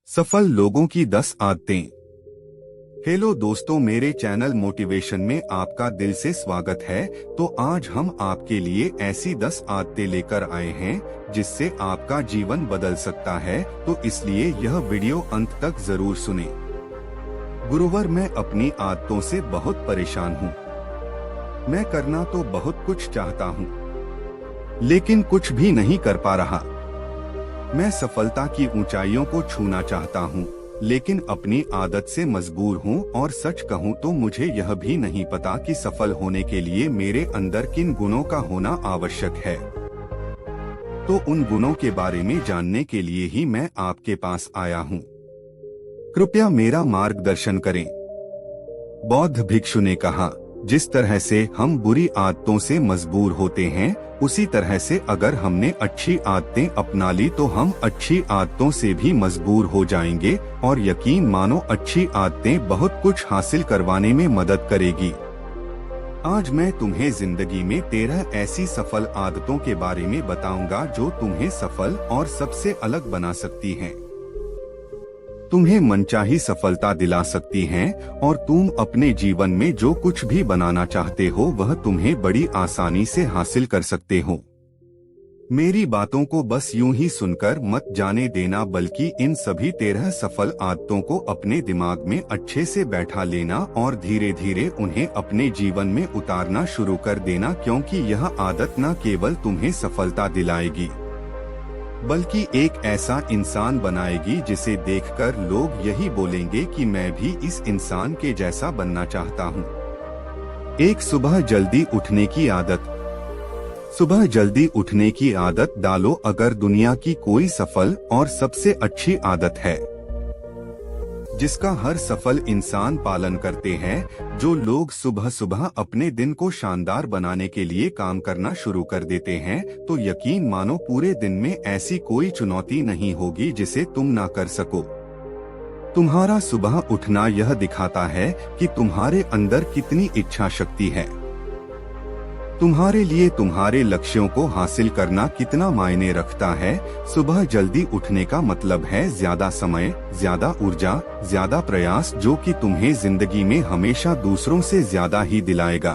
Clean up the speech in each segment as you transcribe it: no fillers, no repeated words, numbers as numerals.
सफल लोगों की 10 आदतें। हेलो दोस्तों, मेरे चैनल मोटिवेशन में आपका दिल से स्वागत है। तो आज हम आपके लिए ऐसी 10 आदतें लेकर आए हैं जिससे आपका जीवन बदल सकता है, तो इसलिए यह वीडियो अंत तक जरूर सुने। गुरुवर, मैं अपनी आदतों से बहुत परेशान हूँ। मैं करना तो बहुत कुछ चाहता हूँ, लेकिन कुछ भी नहीं कर पा रहा। मैं सफलता की ऊंचाइयों को छूना चाहता हूँ, लेकिन अपनी आदत से मजबूर हूँ। और सच कहूँ तो मुझे यह भी नहीं पता कि सफल होने के लिए मेरे अंदर किन गुणों का होना आवश्यक है। तो उन गुणों के बारे में जानने के लिए ही मैं आपके पास आया हूँ। कृपया मेरा मार्गदर्शन करें। बौद्ध भिक्षु ने कहा, जिस तरह से हम बुरी आदतों से मजबूर होते हैं, उसी तरह से अगर हमने अच्छी आदतें अपना ली तो हम अच्छी आदतों से भी मजबूर हो जाएंगे। और यकीन मानो, अच्छी आदतें बहुत कुछ हासिल करवाने में मदद करेगी। आज मैं तुम्हें जिंदगी में 13 ऐसी सफल आदतों के बारे में बताऊंगा जो तुम्हें सफल और सबसे अलग बना सकती हैं। तुम्हें मनचाही सफलता दिला सकती हैं और तुम अपने जीवन में जो कुछ भी बनाना चाहते हो वह तुम्हें बड़ी आसानी से हासिल कर सकते हो। मेरी बातों को बस यूं ही सुनकर मत जाने देना, बल्कि इन सभी 13 सफल आदतों को अपने दिमाग में अच्छे से बैठा लेना और धीरे धीरे उन्हें अपने जीवन में उतारना शुरू कर देना, क्योंकि यह आदत न केवल तुम्हें सफलता दिलाएगी बल्कि एक ऐसा इंसान बनाएगी जिसे देखकर लोग यही बोलेंगे कि मैं भी इस इंसान के जैसा बनना चाहता हूँ। एक, सुबह जल्दी उठने की आदत। सुबह जल्दी उठने की आदत डालो। अगर दुनिया की कोई सफल और सबसे अच्छी आदत है जिसका हर सफल इंसान पालन करते हैं, जो लोग सुबह सुबह अपने दिन को शानदार बनाने के लिए काम करना शुरू कर देते हैं, तो यकीन मानो पूरे दिन में ऐसी कोई चुनौती नहीं होगी जिसे तुम ना कर सको। तुम्हारा सुबह उठना यह दिखाता है कि तुम्हारे अंदर कितनी इच्छा शक्ति है। तुम्हारे लिए तुम्हारे लक्ष्यों को हासिल करना कितना मायने रखता है। सुबह जल्दी उठने का मतलब है ज्यादा समय, ज्यादा ऊर्जा, ज्यादा प्रयास, जो कि तुम्हें जिंदगी में हमेशा दूसरों से ज्यादा ही दिलाएगा।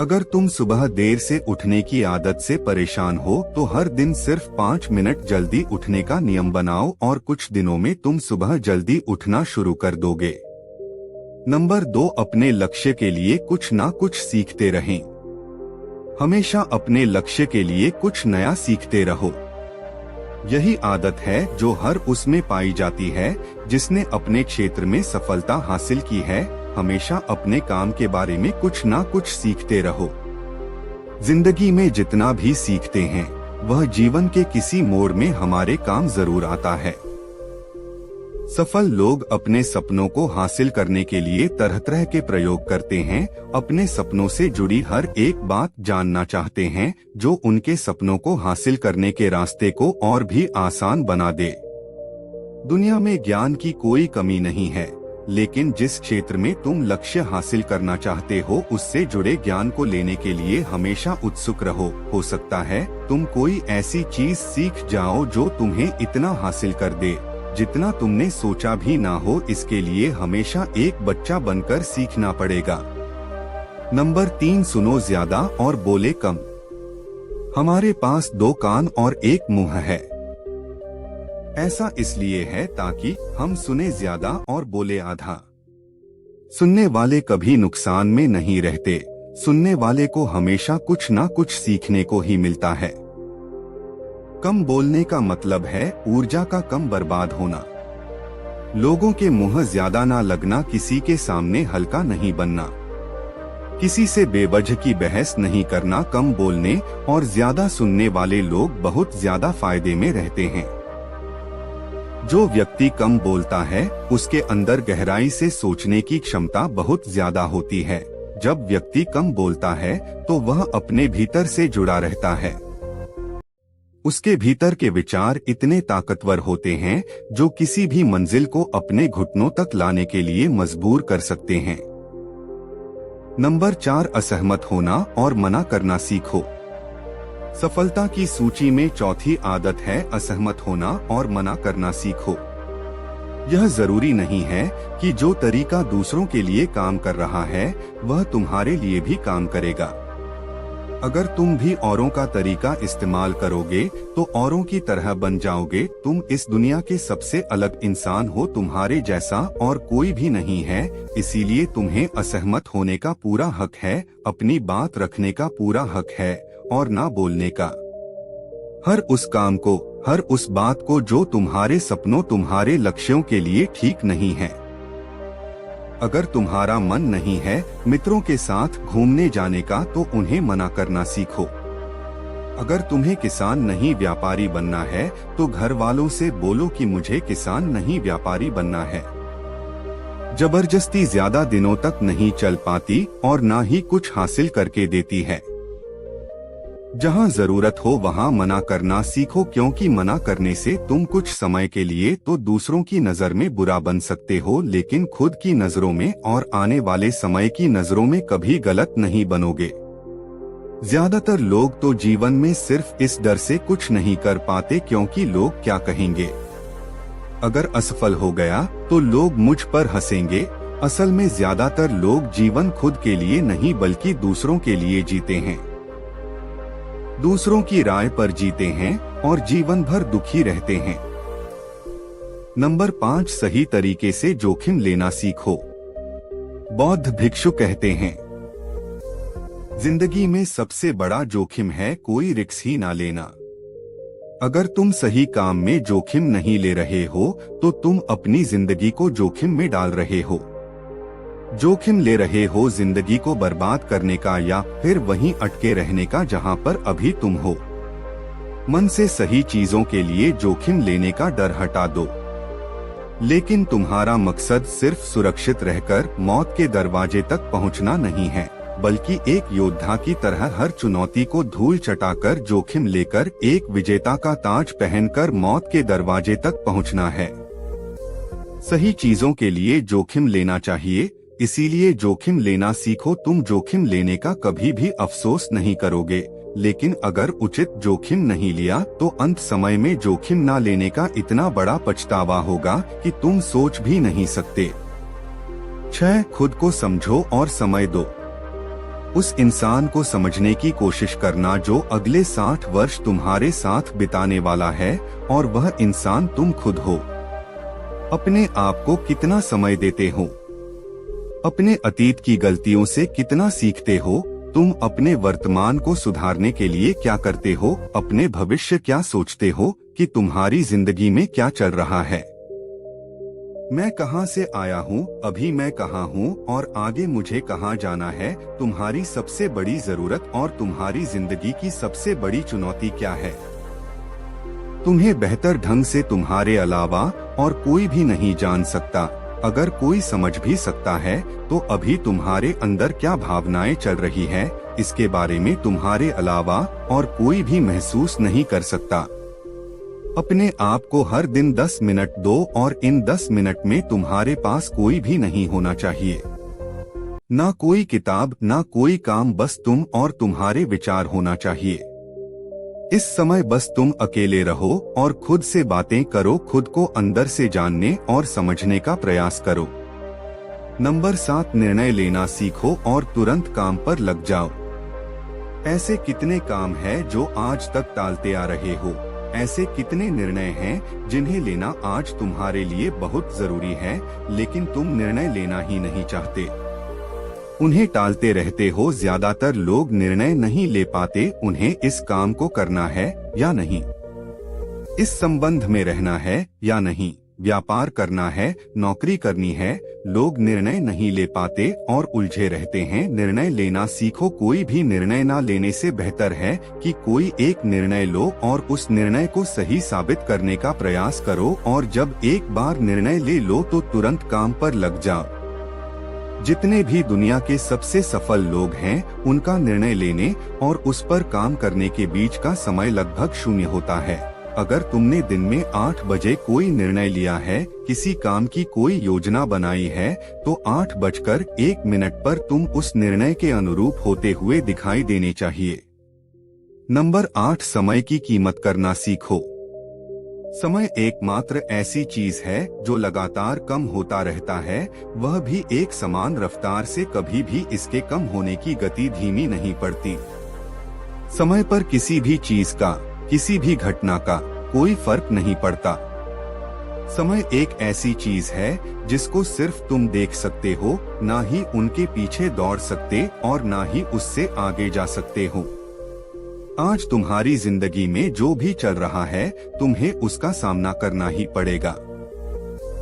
अगर तुम सुबह देर से उठने की आदत से परेशान हो तो हर दिन सिर्फ 5 मिनट जल्दी उठने का नियम बनाओ और कुछ दिनों में तुम सुबह जल्दी उठना शुरू कर दोगे। नंबर 2, अपने लक्ष्य के लिए कुछ ना कुछ सीखते रहें। हमेशा अपने लक्ष्य के लिए कुछ नया सीखते रहो। यही आदत है जो हर उसमें पाई जाती है जिसने अपने क्षेत्र में सफलता हासिल की है। हमेशा अपने काम के बारे में कुछ ना कुछ सीखते रहो। जिंदगी में जितना भी सीखते हैं वह जीवन के किसी मोड़ में हमारे काम जरूर आता है। सफल लोग अपने सपनों को हासिल करने के लिए तरह तरह के प्रयोग करते हैं। अपने सपनों से जुड़ी हर एक बात जानना चाहते हैं जो उनके सपनों को हासिल करने के रास्ते को और भी आसान बना दे। दुनिया में ज्ञान की कोई कमी नहीं है, लेकिन जिस क्षेत्र में तुम लक्ष्य हासिल करना चाहते हो उससे जुड़े ज्ञान को लेने के लिए हमेशा उत्सुक रहो। हो सकता है तुम कोई ऐसी चीज सीख जाओ जो तुम्हें इतना हासिल कर दे जितना तुमने सोचा भी ना हो। इसके लिए हमेशा एक बच्चा बनकर सीखना पड़ेगा। नंबर 3, सुनो ज्यादा और बोले कम। हमारे पास 2 कान और 1 मुंह है। ऐसा इसलिए है ताकि हम सुने ज्यादा और बोले आधा। सुनने वाले कभी नुकसान में नहीं रहते। सुनने वाले को हमेशा कुछ ना कुछ सीखने को ही मिलता है। कम बोलने का मतलब है ऊर्जा का कम बर्बाद होना। लोगों के मुंह ज्यादा ना लगना, किसी के सामने हल्का नहीं बनना, किसी से बेवजह की बहस नहीं करना। कम बोलने और ज्यादा सुनने वाले लोग बहुत ज्यादा फायदे में रहते हैं। जो व्यक्ति कम बोलता है उसके अंदर गहराई से सोचने की क्षमता बहुत ज्यादा होती है। जब व्यक्ति कम बोलता है तो वह अपने भीतर से जुड़ा रहता है। उसके भीतर के विचार इतने ताकतवर होते हैं जो किसी भी मंजिल को अपने घुटनों तक लाने के लिए मजबूर कर सकते हैं। नंबर 4, असहमत होना और मना करना सीखो। सफलता की सूची में चौथी आदत है असहमत होना और मना करना सीखो। यह जरूरी नहीं है कि जो तरीका दूसरों के लिए काम कर रहा है वह तुम्हारे लिए भी काम करेगा। अगर तुम भी औरों का तरीका इस्तेमाल करोगे तो औरों की तरह बन जाओगे। तुम इस दुनिया के सबसे अलग इंसान हो, तुम्हारे जैसा और कोई भी नहीं है। इसीलिए तुम्हें असहमत होने का पूरा हक है, अपनी बात रखने का पूरा हक है और ना बोलने का। हर उस काम को, हर उस बात को जो तुम्हारे सपनों, तुम्हारे लक्ष्यों के लिए ठीक नहीं है। अगर तुम्हारा मन नहीं है मित्रों के साथ घूमने जाने का तो उन्हें मना करना सीखो। अगर तुम्हें किसान नहीं व्यापारी बनना है तो घर वालों से बोलो कि मुझे किसान नहीं व्यापारी बनना है। जबरदस्ती ज्यादा दिनों तक नहीं चल पाती और ना ही कुछ हासिल करके देती है। जहां जरूरत हो वहां मना करना सीखो, क्योंकि मना करने से तुम कुछ समय के लिए तो दूसरों की नजर में बुरा बन सकते हो, लेकिन खुद की नजरों में और आने वाले समय की नजरों में कभी गलत नहीं बनोगे। ज्यादातर लोग तो जीवन में सिर्फ इस डर से कुछ नहीं कर पाते क्योंकि लोग क्या कहेंगे। अगर असफल हो गया तो लोग मुझ पर हंसेंगे। असल में ज्यादातर लोग जीवन खुद के लिए नहीं बल्कि दूसरों के लिए जीते हैं, दूसरों की राय पर जीते हैं और जीवन भर दुखी रहते हैं। नंबर 5, सही तरीके से जोखिम लेना सीखो। बौद्ध भिक्षु कहते हैं, जिंदगी में सबसे बड़ा जोखिम है कोई रिस्क ही ना लेना। अगर तुम सही काम में जोखिम नहीं ले रहे हो तो तुम अपनी जिंदगी को जोखिम में डाल रहे हो। जोखिम ले रहे हो जिंदगी को बर्बाद करने का या फिर वहीं अटके रहने का जहां पर अभी तुम हो। मन से सही चीजों के लिए जोखिम लेने का डर हटा दो। लेकिन तुम्हारा मकसद सिर्फ सुरक्षित रहकर मौत के दरवाजे तक पहुंचना नहीं है, बल्कि एक योद्धा की तरह हर चुनौती को धूल चटाकर जोखिम लेकर एक विजेता का ताज पहनकर मौत के दरवाजे तक पहुंचना है। सही चीजों के लिए जोखिम लेना चाहिए, इसीलिए जोखिम लेना सीखो। तुम जोखिम लेने का कभी भी अफसोस नहीं करोगे, लेकिन अगर उचित जोखिम नहीं लिया तो अंत समय में जोखिम ना लेने का इतना बड़ा पछतावा होगा कि तुम सोच भी नहीं सकते। 6, खुद को समझो और समय दो। उस इंसान को समझने की कोशिश करना जो अगले 60 वर्ष तुम्हारे साथ बिताने वाला है, और वह इंसान तुम खुद हो। अपने आप को कितना समय देते हो? अपने अतीत की गलतियों से कितना सीखते हो? तुम अपने वर्तमान को सुधारने के लिए क्या करते हो? अपने भविष्य क्या सोचते हो कि तुम्हारी जिंदगी में क्या चल रहा है? मैं कहां से आया हूं, अभी मैं कहां हूं और आगे मुझे कहां जाना है? तुम्हारी सबसे बड़ी जरूरत और तुम्हारी जिंदगी की सबसे बड़ी चुनौती क्या है? तुम्हें बेहतर ढंग से तुम्हारे अलावा और कोई भी नहीं जान सकता। अगर कोई समझ भी सकता है तो अभी तुम्हारे अंदर क्या भावनाएं चल रही है इसके बारे में तुम्हारे अलावा और कोई भी महसूस नहीं कर सकता। अपने आप को हर दिन 10 मिनट दो और इन 10 मिनट में तुम्हारे पास कोई भी नहीं होना चाहिए, ना कोई किताब, ना कोई काम, बस तुम और तुम्हारे विचार होना चाहिए। इस समय बस तुम अकेले रहो और खुद से बातें करो, खुद को अंदर से जानने और समझने का प्रयास करो। नंबर 7, निर्णय लेना सीखो और तुरंत काम पर लग जाओ। ऐसे कितने काम हैं जो आज तक टालते आ रहे हो? ऐसे कितने निर्णय हैं जिन्हें लेना आज तुम्हारे लिए बहुत जरूरी है, लेकिन तुम निर्णय लेना ही नहीं चाहते, उन्हें टालते रहते हो। ज्यादातर लोग निर्णय नहीं ले पाते, उन्हें इस काम को करना है या नहीं, इस संबंध में रहना है या नहीं, व्यापार करना है, नौकरी करनी है। लोग निर्णय नहीं ले पाते और उलझे रहते हैं। निर्णय लेना सीखो। कोई भी निर्णय ना लेने से बेहतर है कि कोई एक निर्णय लो और उस निर्णय को सही साबित करने का प्रयास करो, और जब एक बार निर्णय ले लो तो तुरंत काम पर लग जाओ। जितने भी दुनिया के सबसे सफल लोग हैं, उनका निर्णय लेने और उस पर काम करने के बीच का समय लगभग 0 होता है। अगर तुमने दिन में 8 बजे कोई निर्णय लिया है, किसी काम की कोई योजना बनाई है, तो 8:01 पर तुम उस निर्णय के अनुरूप होते हुए दिखाई देने चाहिए। नंबर 8, समय की कीमत करना सीखो। समय एकमात्र ऐसी चीज है जो लगातार कम होता रहता है, वह भी एक समान रफ्तार से। कभी भी इसके कम होने की गति धीमी नहीं पड़ती। समय पर किसी भी चीज का, किसी भी घटना का कोई फर्क नहीं पड़ता। समय एक ऐसी चीज है जिसको सिर्फ तुम देख सकते हो, ना ही उनके पीछे दौड़ सकते और ना ही उससे आगे जा सकते हो। आज तुम्हारी जिंदगी में जो भी चल रहा है, तुम्हें उसका सामना करना ही पड़ेगा।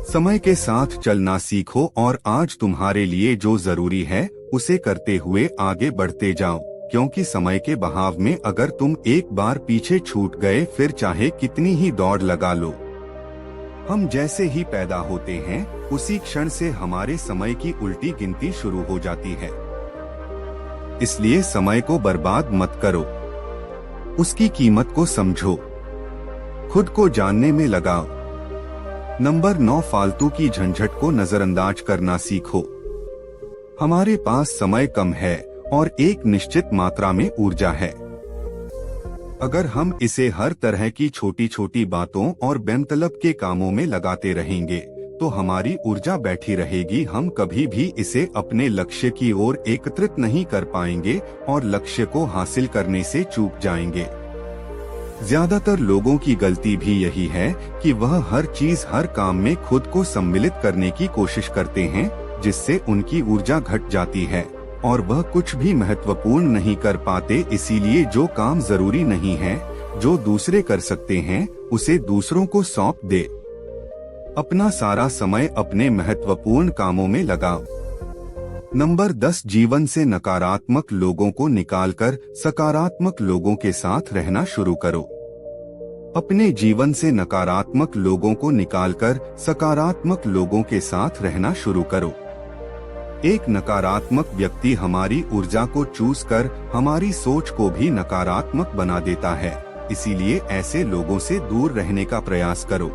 समय के साथ चलना सीखो और आज तुम्हारे लिए जो जरूरी है उसे करते हुए आगे बढ़ते जाओ, क्योंकि समय के बहाव में अगर तुम एक बार पीछे छूट गए, फिर चाहे कितनी ही दौड़ लगा लो। हम जैसे ही पैदा होते हैं, उसी क्षण से हमारे समय की उल्टी गिनती शुरू हो जाती है। इसलिए समय को बर्बाद मत करो, उसकी कीमत को समझो, खुद को जानने में लगाओ। नंबर 9, फालतू की झंझट को नजरअंदाज करना सीखो। हमारे पास समय कम है और एक निश्चित मात्रा में ऊर्जा है। अगर हम इसे हर तरह की छोटी छोटी बातों और बेमतलब के कामों में लगाते रहेंगे तो हमारी ऊर्जा बैठी रहेगी। हम कभी भी इसे अपने लक्ष्य की ओर एकत्रित नहीं कर पाएंगे और लक्ष्य को हासिल करने से चूक जाएंगे। ज्यादातर लोगों की गलती भी यही है कि वह हर चीज, हर काम में खुद को सम्मिलित करने की कोशिश करते हैं, जिससे उनकी ऊर्जा घट जाती है और वह कुछ भी महत्वपूर्ण नहीं कर पाते। इसीलिए जो काम जरूरी नहीं है, जो दूसरे कर सकते हैं, उसे दूसरों को सौंप दे। अपना सारा समय अपने महत्वपूर्ण कामों में लगाओ। नंबर 10, जीवन से नकारात्मक लोगों को निकालकर सकारात्मक लोगों के साथ रहना शुरू करो। अपने जीवन से नकारात्मक लोगों को निकालकर सकारात्मक लोगों के साथ रहना शुरू करो। एक नकारात्मक व्यक्ति हमारी ऊर्जा को चूस कर हमारी सोच को भी नकारात्मक बना देता है। इसीलिए ऐसे लोगों से दूर रहने का प्रयास करो।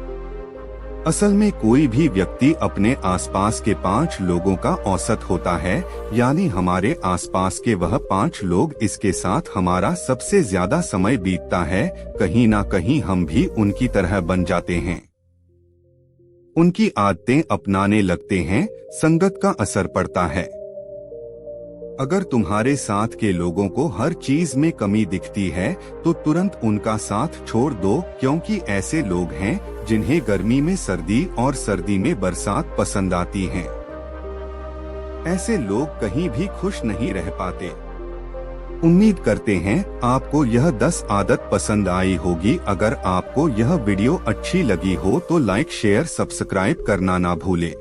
असल में कोई भी व्यक्ति अपने आसपास के 5 लोगों का औसत होता है, यानी हमारे आसपास के वह 5 लोग, इसके साथ हमारा सबसे ज्यादा समय बीतता है। कहीं ना कहीं हम भी उनकी तरह बन जाते हैं, उनकी आदतें अपनाने लगते हैं, संगत का असर पड़ता है। अगर तुम्हारे साथ के लोगों को हर चीज में कमी दिखती है तो तुरंत उनका साथ छोड़ दो, क्योंकि ऐसे लोग हैं जिन्हें गर्मी में सर्दी और सर्दी में बरसात पसंद आती है। ऐसे लोग कहीं भी खुश नहीं रह पाते। उम्मीद करते हैं आपको यह 10 आदत पसंद आई होगी। अगर आपको यह वीडियो अच्छी लगी हो तो लाइक, शेयर, सब्सक्राइब करना ना भूले।